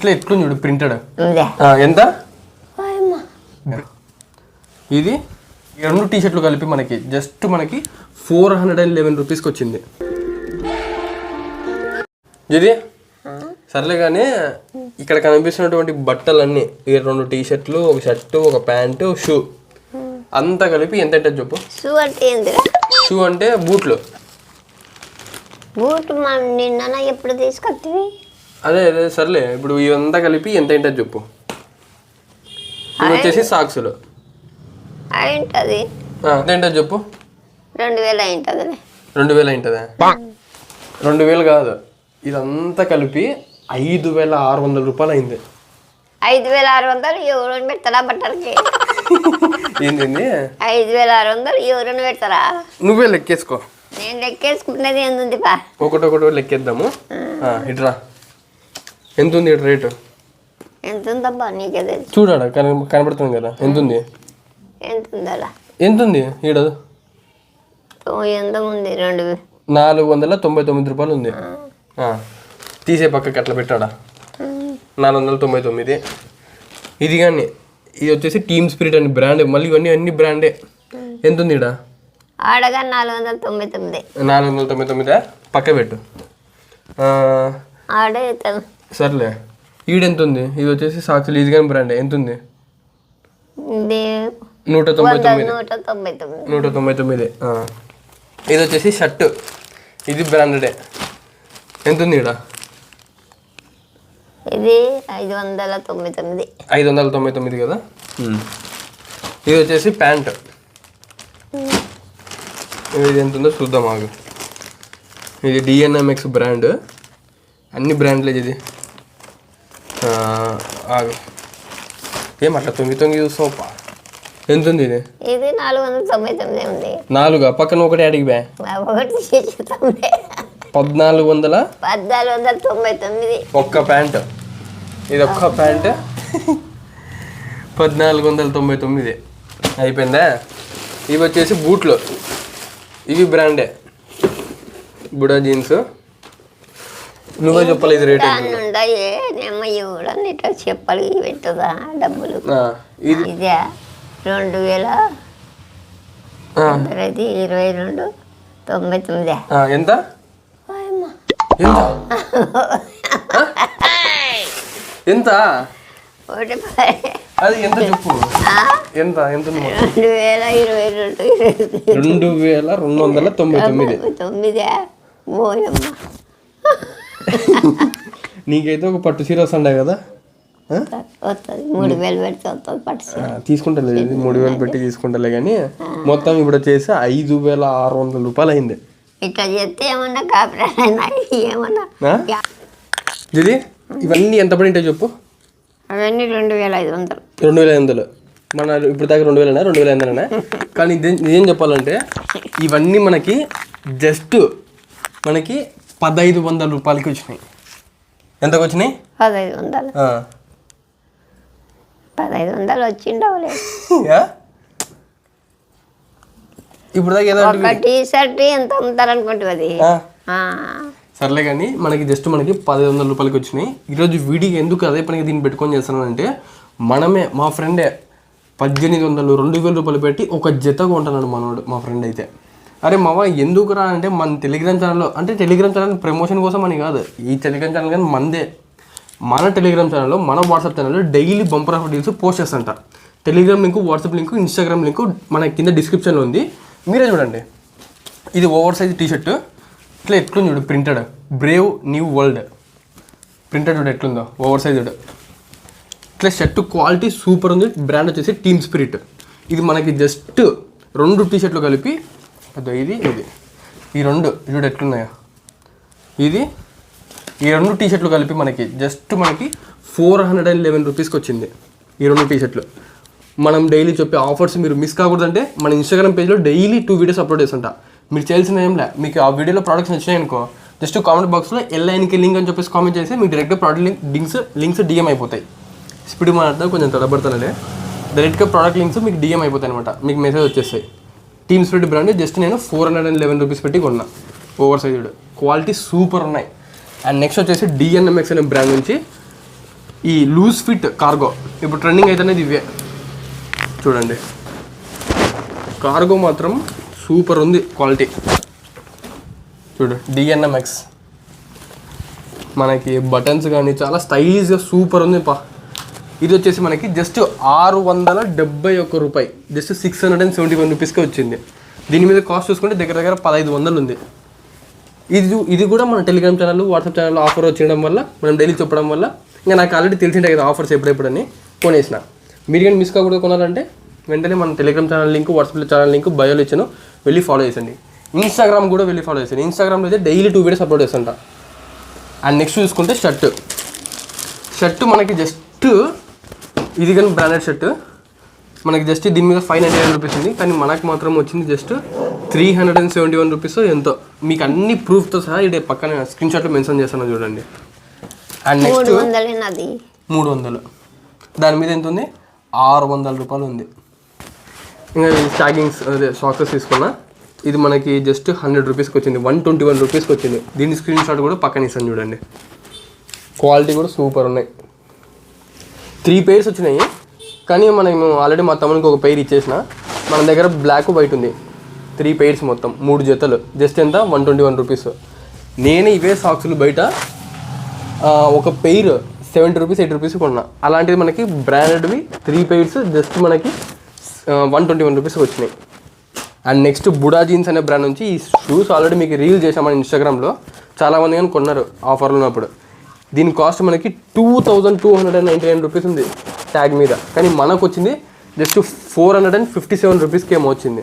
ఇట్లా ఎట్లుంది చూడు ప్రింటెడ్. ఎంత ఇది? ఈ రెండు టీ షర్ట్లు కలిపి మనకి జస్ట్ మనకి 411 రూపీస్కి వచ్చింది. ఇది సర్లే కానీ ఇక్కడ కనిపిస్తున్నటువంటి బట్టలన్నీ, ఈ రెండు టీ షర్ట్లు, ఒక షర్టు, ఒక ప్యాంటు, షూ అంతా కలిపి ఎంత అంటే చెప్పు. షూ అంటే ఏందిరా? షూ అంటే బూట్లు. బూట్ నిన్న ఎప్పుడు తీసుకొచ్చి? అదే అదే సర్లే, ఇప్పుడు ఇవంతా కలిపి ఎంత ఏంటది చెప్పు. ఇవి వచ్చేసి సాక్సులు. అయింటది ఎంతేంటది చెప్పు. 2000 అయింటది. 2000 అయింటదా? 2000 కాదు, ఇదంతా కలిపి 5600 రూపాయలు అయింది. 5600 ఎవరైనా పెడతారా బట్టలకి? ఏంటి 5600 ఎవరైనా పెడతారా? నువ్వే లెక్కేసుకో. నేను లెక్కేసుకునేది ఎంత పా? ఒకటొకటి లెక్కేద్దాము. ఇట్రా ఎంత ఉంది ఇటు రేటు? ఎంత ఉందబ్బా నీకే తెలుసు. చూడాడా కనబడుతుంది కదా ఎంత ఉంది. ఎంత ఉందా? ఎంత ఉంది ఈడ? ఎంత ఉంది? 499 రూపాయలు ఉంది. తీసే పక్కకి అట్లా పెట్టాడా? 499. ఇది కానీ ఇది వచ్చేసి టీమ్ స్పిరిట్ అని బ్రాండ్. మళ్ళీ ఇవన్నీ అన్ని బ్రాండే. ఎంత ఉంది ఈడ? ఆడగా 499. 499 పక్క పెట్టు. ఆడే సర్లే, ఈడెంత ఉంది? ఇది వచ్చేసి సాక్సులు, ఇది కానీ బ్రాండే. ఎంత ఉంది? 199. ఇది వచ్చేసి షర్టు, ఇది బ్రాండెడే. ఎంత ఉంది ఈడ? ఇది 599. 599 కదా. ఇది వచ్చేసి ప్యాంట్. ఇది ఎంత ఉందో చూద్దాం ఆగు. ఇది DNMX బ్రాండ్, అన్ని బ్రాండ్లేదు ఇది. ఆగు, ఏం అట్లా తొంగి చూస్తావా? ఎంత ఉంది ఇది? ఇది 499 ఉంది. 4 పక్కన ఒకటి అడిగి బే. ఒకటి 1499. ఒక్క ప్యాంట్, ఇది ఒక్క ప్యాంట్ 1499 అయిపోయిందా. ఇవి వచ్చేసి బూట్లు, ఇవి బ్రాండే. బుడా జీన్స్. నువ్వే చెప్పాలి ఇది రేట్ చెప్పాలి. పెట్టదా డబ్బులు? ఇదే 2000 2299. ఎంత? ఎంత అది ఎంత చెప్పు. ఎంత ఎంత? 2299. నీకైతే ఒక పట్టు చీర వస్తుండే కదా. 3000 పెడితే వస్తుంది పట్టు చీర. తీసుకుంటలే, 3000 పెట్టి తీసుకుంటలే కానీ మొత్తం ఇప్పుడు వచ్చేసి 5600 రూపాయలు అయింది. ఇట్లా చేస్తే ఏమన్నా కాపీ ఏమన్నా. ఇది ఇవన్నీ ఎంత పడి ఉంటాయి చెప్పు. అవన్నీ 2500. 2500. మన ఇప్పుడు దాకా 2500 కానీ ఇదేం చెప్పాలంటే ఇవన్నీ మనకి జస్ట్ మనకి 1500 రూపాయలకి వచ్చినాయి. ఎంతకు వచ్చినాయి? 1500. 1500 వచ్చిండవులే. ఇప్పుడు దాకా ఏదో టీ షర్ట్ ఎంత అమ్ముతారనుకుంటుంది అది. సర్లే కానీ మనకి జస్ట్ మనకి 1500 రూపాయలకి వచ్చినాయి. ఈరోజు వీడియో ఎందుకు అదే పనికి దీన్ని పెట్టుకొని చేస్తున్నానంటే మనమే, మా ఫ్రెండే 1800 2000 రూపాయలు పెట్టి ఒక జత కొంటున్నాడు మనోడు. మా ఫ్రెండ్ అయితే అరే మావ ఎందుకురా అంటే మన టెలిగ్రామ్ ఛానల్లో, అంటే టెలిగ్రామ్ ఛానల్ ప్రమోషన్ కోసం అని కాదు, ఈ టెలిగ్రామ్ ఛానల్ కానీ మందే. మన టెలిగ్రామ్ ఛానల్లో, మన వాట్సాప్ ఛానల్లో daily bumper offer deals post చేస్తుంట. Telegram link, WhatsApp link, Instagram link మన కింద డిస్క్రిప్షన్లో ఉంది, మీరే చూడండి. ఇది ఓవర్ సైజ్ టీ షర్ట్, ఇట్లా ఎట్లుంది చూడు printed. Brave new world printed చూడు ఎట్లుందో, ఓవర్ సైజ్ చూడు. ఇట్లా షర్ట్ క్వాలిటీ సూపర్ ఉంది. బ్రాండ్ వచ్చేసి టీమ్ స్పిరిట్. ఇది మనకి జస్ట్ 2 టీ షర్ట్లు కలిపి అదో ఇది ఈ 2 చూడు ఎట్లున్నాయో. ఈ 2 టీ షర్ట్లు కలిపి మనకి జస్ట్ మనకి 411 రూపీస్కి వచ్చింది ఈ 2 టీ షర్ట్లు. మనం డైలీ చెప్పే ఆఫర్స్ మీరు మిస్ కాకూడదంటే మన ఇన్స్టాగ్రామ్ పేజ్లో డైలీ 2 వీడియోస్ అప్లోడ్ చేస్తుంటా. మీరు చేయాల్సిన ఏం లే, మీకు ఆ వీడియోలో ప్రోడక్ట్స్ నచ్చినాయనుకో జస్ట్ కామెంట్ బాక్స్లో LINకి లింక్ అని చెప్పేసి కామెంట్ చేసి మీకు డైరెక్ట్గా ప్రోడక్ట్ లింక్స్ DM అయిపోతాయి. స్పీడ్ మాట్లాడితే కొంచెం తడబడతానే, డైరెక్ట్గా ప్రోడక్ట్ లింక్స్ మీకు DM అయిపోతాయి అనమాట, మీకు మెసేజ్ వచ్చేస్తాయి. టీమ్ స్పిరిట్ బ్రాండ్ జస్ట్ నేను 411 రూపీస్ పెట్టి కొన్నా. ఓవర్ సైజ్డ్ క్వాలిటీ సూపర్ ఉన్నాయి. అండ్ నెక్స్ట్ వచ్చేసి DNMX అనే బ్రాండ్ నుంచి ఈ లూజ్ ఫిట్ కార్గో ఇప్పుడు ట్రెండింగ్ అయితేనేది ఇవే చూడండి. కార్గో మాత్రం సూపర్ ఉంది క్వాలిటీ. చూడు డిఎన్ఎంఎక్స్ మనకి బటన్స్ కానీ చాలా స్టైలిష్గా సూపర్ ఉంది పా. ఇది వచ్చేసి మనకి జస్ట్ 671 రూపాయి, జస్ట్ 671 రూపీస్కే వచ్చింది. దీని మీద కాస్ట్ చూసుకుంటే దగ్గర దగ్గర 1500 ఉంది. ఇది కూడా మన టెలిగ్రామ్ ఛానల్ వాట్సాప్ ఛానల్లో ఆఫర్ వచ్చేయడం వల్ల మనం డైలీ చెప్పడం వల్ల ఇంకా నాకు ఆల్రెడీ తెలిసింటే కదా ఆఫర్స్ ఎప్పుడెప్పుడని కొనేసిన. మీరు కానీ మిస్ కాకూడదు కొనాలంటే వెంటనే మన Telegram channel link, WhatsApp channel link బయోలో ఇచ్చాను, వెళ్ళి ఫాలో చేసండి. ఇన్స్టాగ్రామ్ కూడా వెళ్ళి ఫాలో చేసండి. ఇన్స్టాగ్రామ్లో అయితే డైలీ 2 వీడియోస్ అప్లోడ్ చేస్తుంట. అండ్ నెక్స్ట్ చూసుకుంటే షర్ట్ మనకి జస్ట్ ఇది కానీ బ్రాండెడ్ షర్ట్ మనకి జస్ట్ దీని మీద 599 రూపీస్ ఉంది, కానీ మనకు మాత్రం వచ్చింది జస్ట్ 371 రూపీస్ ఎంతో. మీకు అన్ని ప్రూఫ్తో సహా ఇది పక్కన స్క్రీన్ షాట్లో మెన్షన్ చేస్తాను చూడండి. అండ్ నెక్స్ట్ 300, దాని మీద ఎంత ఉంది 600 రూపాయలు ఉంది. ఇంకా స్టాగింగ్స్ అదే సాక్సెస్ తీసుకున్నా, ఇది మనకి జస్ట్ 100 రూపీస్కి వచ్చింది, 121 రూపీస్కి వచ్చింది. దీని స్క్రీన్ షాట్ కూడా పక్కన ఇస్తాను చూడండి. క్వాలిటీ కూడా సూపర్ ఉన్నాయి. 3 pairs వచ్చినాయి, కానీ మనం ఆల్రెడీ మా తమ్మునికి ఒక పెయిర్ ఇచ్చేసిన. మన దగ్గర బ్లాక్ వైట్ ఉంది, 3 pairs మొత్తం 3 జతలు జస్ట్ ఎంత 121 రూపీస్. నేనే ఇవే సాక్స్లు బయట ఒక పెయిర్ 70 రూపీస్ 80 రూపీస్ కొన్నా. అలాంటిది మనకి బ్రాండెడ్వి 3 pairs జస్ట్ మనకి 121 రూపీస్కి వచ్చినాయి. అండ్ నెక్స్ట్ బుడా జీన్స్ అనే బ్రాండ్ నుంచి ఈ షూస్ ఆల్రెడీ మీకు రీల్ చేసామని ఇన్స్టాగ్రామ్లో చాలామంది కానీ కొన్నారు ఆఫర్లు ఉన్నప్పుడు. దీని కాస్ట్ మనకి 2299 రూపీస్ ఉంది ట్యాగ్ మీద, కానీ మనకు వచ్చింది జస్ట్ 457 రూపీస్కి ఏమో వచ్చింది.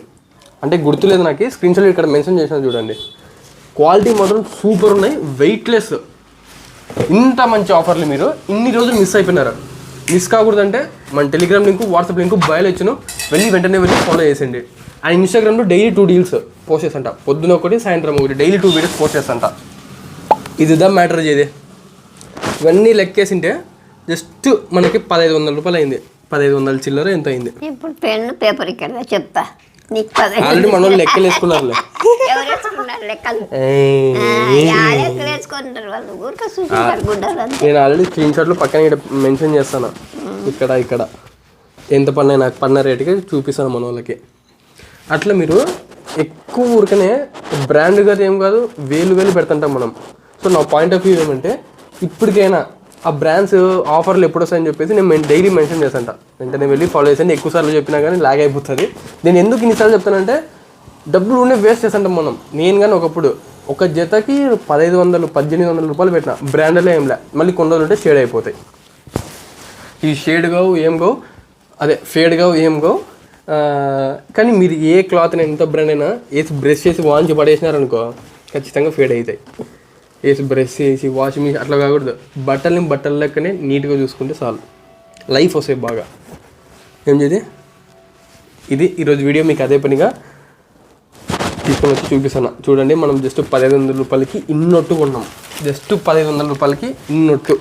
అంటే గుర్తులేదు నాకు, స్క్రీన్ షాట్ ఇక్కడ మెన్షన్ చేసిన చూడండి. క్వాలిటీ మాత్రం సూపర్ ఉన్నాయి, వెయిట్లెస్. ఇంత మంచి ఆఫర్లు మీరు ఇన్ని రోజులు మిస్ అయిపోయినారు. మిస్ కాకూడదంటే మన టెలిగ్రామ్ లింక్, వాట్సాప్ లింక్ బయోలో ఇచ్చాను, వెంటనే వెళ్ళి ఫాలో చేసేయండి. అండ్ ఇన్స్టాగ్రామ్లో డైలీ 2 డీల్స్ పోస్ట్ చేస్తుంట, పొద్దున ఒకటి సాయంత్రం ఒకటి, డైలీ 2 వీడియోస్ పోస్ట్ చేస్తుంట. ఇది దా మ్యాటర్ చేది. ఇవన్నీ లెక్కేసింటే జస్ట్ మనకి 1500 రూపాయలు అయింది, 1500 చిల్లర ఎంత అయింది. ఇప్పుడు పెన్ను పేపర్ ఇక్కడ చెప్తా నీకు ఆల్రెడీ మన వాళ్ళు లెక్కలు వేసుకున్నారులే. నేను ఆల్రెడీ స్క్రీన్ షాట్లు పక్కన ఇక్కడ మెన్షన్ చేస్తాను, ఇక్కడ ఎంత పడినా నాకు పడిన రేటుకి చూపిస్తాను మన వాళ్ళకి. అట్లా మీరు ఎక్కువ ఊరికనే బ్రాండ్ కాదు ఏం కాదు వేలు పెడుతుంటాం మనం. సో నా పాయింట్ ఆఫ్ వ్యూ ఏమంటే ఇప్పటికైనా ఆ బ్రాండ్స్ ఆఫర్లు ఎప్పుడు వస్తాయని చెప్పేసి నేను డైలీ మెన్షన్ చేస్తాను, వెంటనే వెళ్ళి ఫాలో చేసాను. ఎక్కువ సార్లు చెప్పినా కానీ లాగ్ అయిపోతుంది. నేను ఎందుకు ఇన్నిసార్లు చెప్తానంటే డబ్బులు ఉండే వేస్ట్ చేస్తుంటాం మనం. నేను కానీ ఒకప్పుడు ఒక జతకి 1500-1800 రూపాయలు పెట్టిన, బ్రాండ్లో ఏంలే, మళ్ళీ కొన్ని రోజులు ఉంటే షేడ్ అయిపోతాయి. ఈ షేడ్ కావు ఏం కావు, అదే ఫేడ్ కావు ఏం కావు. కానీ మీరు ఏ క్లాత్ ఎంత బ్రాండ్ అయినా వేసి బ్రష్ చేసి వాంచి పడేసినారనుకో ఖచ్చితంగా ఫేడ్ అవుతాయి. వేసి బ్రష్ చేసి వాషింగ్ మిషన్ అట్లా కాకూడదు, బట్టల లెక్కనే నీట్గా చూసుకుంటే చాలు, లైఫ్ వస్తాయి బాగా. ఏం చేది ఇది ఈరోజు వీడియో మీకు అదే పనిగా తీసుకొని వచ్చి చూపిస్తాను చూడండి. మనం జస్ట్ 1500 రూపాయలకి ఇన్నొట్టు కొన్నాం, జస్ట్ 1500 రూపాయలకి ఇన్నొట్టు.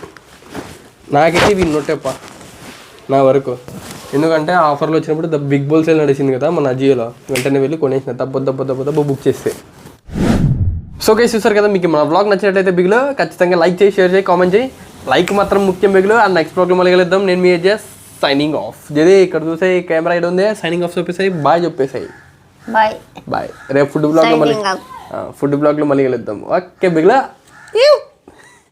నాకైతే ఇవి ఇన్నొట్టేప్ప నా వరకు, ఎందుకంటే ఆఫర్లు వచ్చినప్పుడు బిగ్ బోల్ సేల్ నడిచింది కదా మన అజియోలో, వెంటనే వెళ్ళి కొనేసిన దబ్బ బుక్ చేస్తే. సో గైస్ చూసారు కదా, మీకు మన బ్లాగ్ నచ్చినట్లయితే బిగ్లో ఖచ్చితంగా లైక్ చేయి, షేర్ చేయి, కామెంట్ చేయి. లైక్ మాత్రం ముఖ్యం బిగ్లో. అండ్ నెక్స్ట్ బ్లాగ్లో మళ్ళీ కలుద్దాం. నేను మీ ఏజెస్ సైనింగ్ ఆఫ్. జదే ఇక్కడ చూసే కెమెరా ఇక్కడ ఉంది, సైనింగ్ ఆఫ్ చెప్పేసాయి, బాయ్ చెప్పేసాయి, బాయ్. రేపు ఫుడ్ బ్లాగ్లో మళ్ళీ కలుద్దాం. ఓకే బిగ్లా.